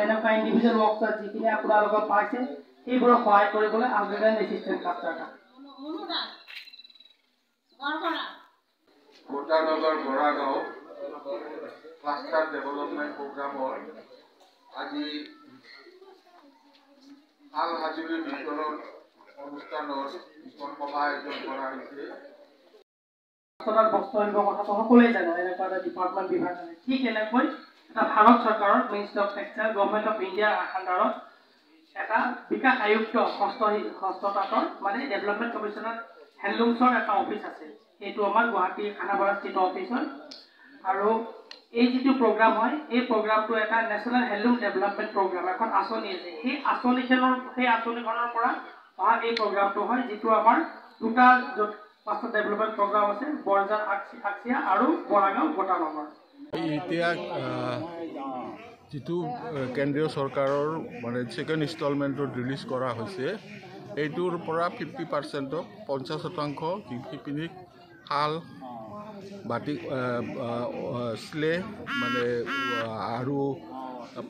এনেকুৱা individual works যিখিনি আপোনালোকক পাইছে সেইবোৰক সহায় কৰিবলৈ আলবেদান এছিষ্টেণ্ট ক্লাষ্টাৰটা গোটানগৰ বৰাগাঁও ক্লাষ্টাৰ ডেভেলপমেণ্ট প্ৰগ্ৰামৰ আজি হাল হাজুৰি বিতৰণ অনুষ্ঠানৰ এখন সভা আয়োজন কৰা হৈছে। বস্তুবোৰ কথাটো সকলোৱে জানে, এনেকুৱা এটা ডিপাৰ্টমেণ্ট বিভাগ আছে। ঠিক এনেকৈ এটা ভাৰত চৰকাৰৰ ministry of textile government of ইণ্ডিয়াৰ আণ্ডাৰত এটা বিকাশ আয়ুক্ত হস্ততাঁতৰ মানে ডেভেলপমেণ্ট কমিশ্যনৰ হেণ্ডলুমছৰ এটা অফিচ আছে। এইটো আমাৰ গুৱাহাটী খানাপাৰা স্থিত অফিচ হয়। আৰু এই যিটো প্ৰগ্ৰাম হয়, এই প্ৰগ্ৰামটো এটা নেশ্যনেল হেণ্ডলুম ডেভেলপমেণ্ট প্ৰগ্ৰাম, এখন আঁচনি আছে। সেই আঁচনিখনৰ পৰা অহা এই প্ৰগ্ৰামটো হয়, যিটো আমাৰ দুটা ক্লাষ্টাৰ ডেভেলপমেণ্ট প্ৰগ্ৰাম আছে, বৰঝাৰ আকচিয়া আৰু বৰাগাঁও গোটানগৰ। এতিয়া যিটো কেন্দ্ৰীয় চৰকাৰৰ মানে ছেকেণ্ড ইনষ্টলমেণ্টত ৰিলিজ কৰা হৈছে, এইটোৰ পৰা 50%ক 50% শিপিনীক শাল বাটিক স্লে মানে আৰু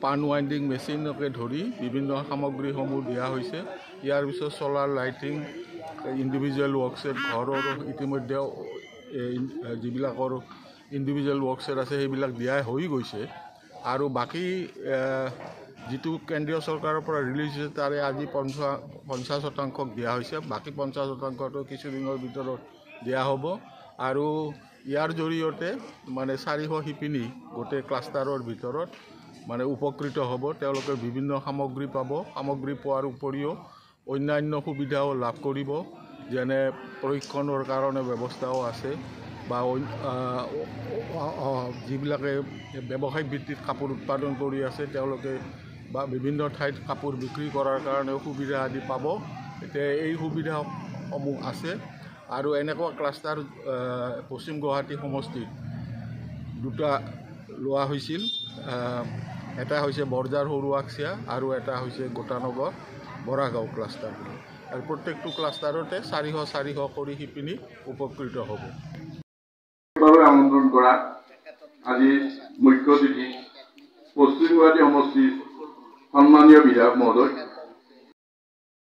পান ৱাইণ্ডিং মেচিনকে ধৰি বিভিন্ন সামগ্ৰীসমূহ দিয়া হৈছে। ইয়াৰ পিছত চলাৰ লাইটিং, ইণ্ডিভিজুৱেল ৱৰ্কছেট ঘৰৰ ইতিমধ্যে যিবিলাকৰ ইণ্ডিভিজুৱেল ৱৰ্কছেট আছে সেইবিলাক দিয়াই হৈ গৈছে। আৰু বাকী যিটো কেন্দ্ৰীয় চৰকাৰৰ পৰা ৰিলিজ হৈছে তাৰে আজি 50% দিয়া হৈছে। বাকী 50%টো কিছুদিনৰ ভিতৰত দিয়া হ'ব। আৰু ইয়াৰ জৰিয়তে মানে 400 শিপিনী গোটেই ক্লাষ্টাৰৰ ভিতৰত মানে উপকৃত হ'ব। তেওঁলোকে বিভিন্ন সামগ্ৰী পাব। সামগ্ৰী পোৱাৰ উপৰিও অন্যান্য সুবিধাও লাভ কৰিব, যেনে প্ৰশিক্ষণৰ কাৰণে ব্যৱস্থাও আছে, বা যিবিলাকে ব্যৱসায়িক ভিত্তিত কাপোৰ উৎপাদন কৰি আছে তেওঁলোকে বা বিভিন্ন ঠাইত কাপোৰ বিক্ৰী কৰাৰ কাৰণেও সুবিধা আদি পাব। এতিয়া এই সুবিধাসমূহ আছে। আৰু এনেকুৱা ক্লাষ্টাৰ পশ্চিম গুৱাহাটী সমষ্টিত দুটা লোৱা হৈছিল। এটা হৈছে বৰঝাৰ সৰু আকচিয়া আৰু এটা হৈছে গোটানগৰ বৰাগাঁও ক্লাষ্টাৰ। আৰু প্ৰত্যেকটো ক্লাষ্টাৰতে 400 কৰি শিপিনী উপকৃত হ'ব। আমন্ত্ৰণ কৰা আজি মুখ্য অতিথি পশ্চিম গুৱাহাটী সমষ্টিৰ সন্মানীয় বিধায়ক মহোদয়,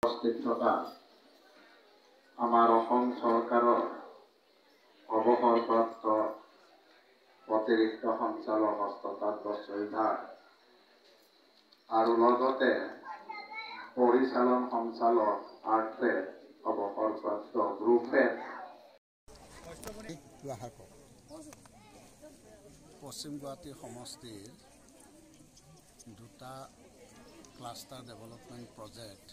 উপস্থিত থকা আমাৰ অসম চৰকাৰৰ অৱসৰপ্ৰাপ্ত অতিৰিক্ত সঞ্চালক হস্ততাঁত বিভাগ আৰু লগতে পৰিচালন সঞ্চালক আৰ্ট্ৰেড অৱসৰপ্ৰাপ্ত গ্ৰুপে পশ্চিম গুৱাহাটী সমষ্টিৰ দুটা ক্লাষ্টাৰ ডেভেলপমেণ্ট প্ৰজেক্ট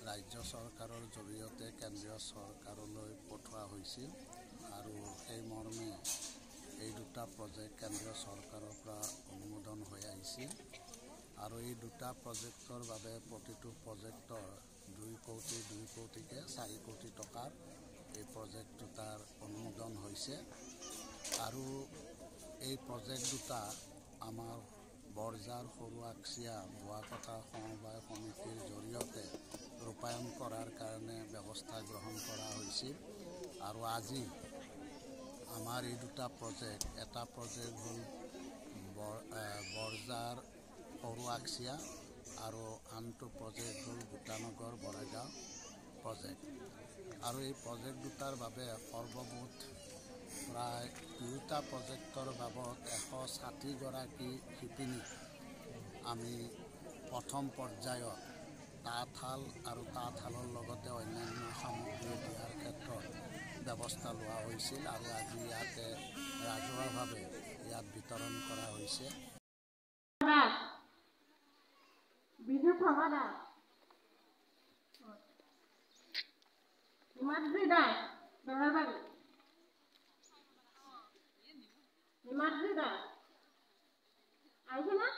ৰাজ্য চৰকাৰৰ জৰিয়তে কেন্দ্ৰীয় চৰকাৰলৈ পঠোৱা হৈছিল। আৰু সেই মৰ্মে এই দুটা প্ৰজেক্ট কেন্দ্ৰীয় চৰকাৰৰ পৰা অনুমোদন হৈ আহিছিল। আৰু এই দুটা প্ৰজেক্টৰ বাবে প্ৰতিটো প্ৰজেক্টৰ 2 কোটিকে 4 কোটি টকাৰ এই প্ৰজেক্ট দুটাৰ অনুমোদন হৈছে। আৰু এই প্ৰজেক্ট দুটা আমাৰ বৰঝাৰ সৰু আকচিয়া বোৱাকটা সমবায় সমিতিৰ জৰিয়তে ৰূপায়ণ কৰাৰ কাৰণে ব্যৱস্থা গ্ৰহণ কৰা হৈছিল। আৰু আজি আমাৰ এই দুটা প্ৰজেক্ট, এটা প্ৰজেক্ট হ'ল বৰঝাৰ সৰু আকচিয়া আৰু আনটো প্ৰজেক্ট হ'ল গোটানগৰ বৰাগাঁও প্ৰজেক্ট। আৰু এই প্ৰজেক্ট দুটাৰ বাবে সৰ্বমুঠ প্ৰায় দুয়োটা প্ৰজেক্টৰ বাবদ 160গৰাকী শিপিনীক আমি প্ৰথম পৰ্যায়ত তাঁতশাল আৰু তাঁতশালৰ লগতে অন্যান্য সামগ্ৰী দিয়াৰ ক্ষেত্ৰত ব্যৱস্থা লোৱা হৈছিল। আৰু আজি ইয়াতে ৰাজহুৱাভাৱে ইয়াত বিতৰণ কৰা হৈছে। Himadri da. Ayo na.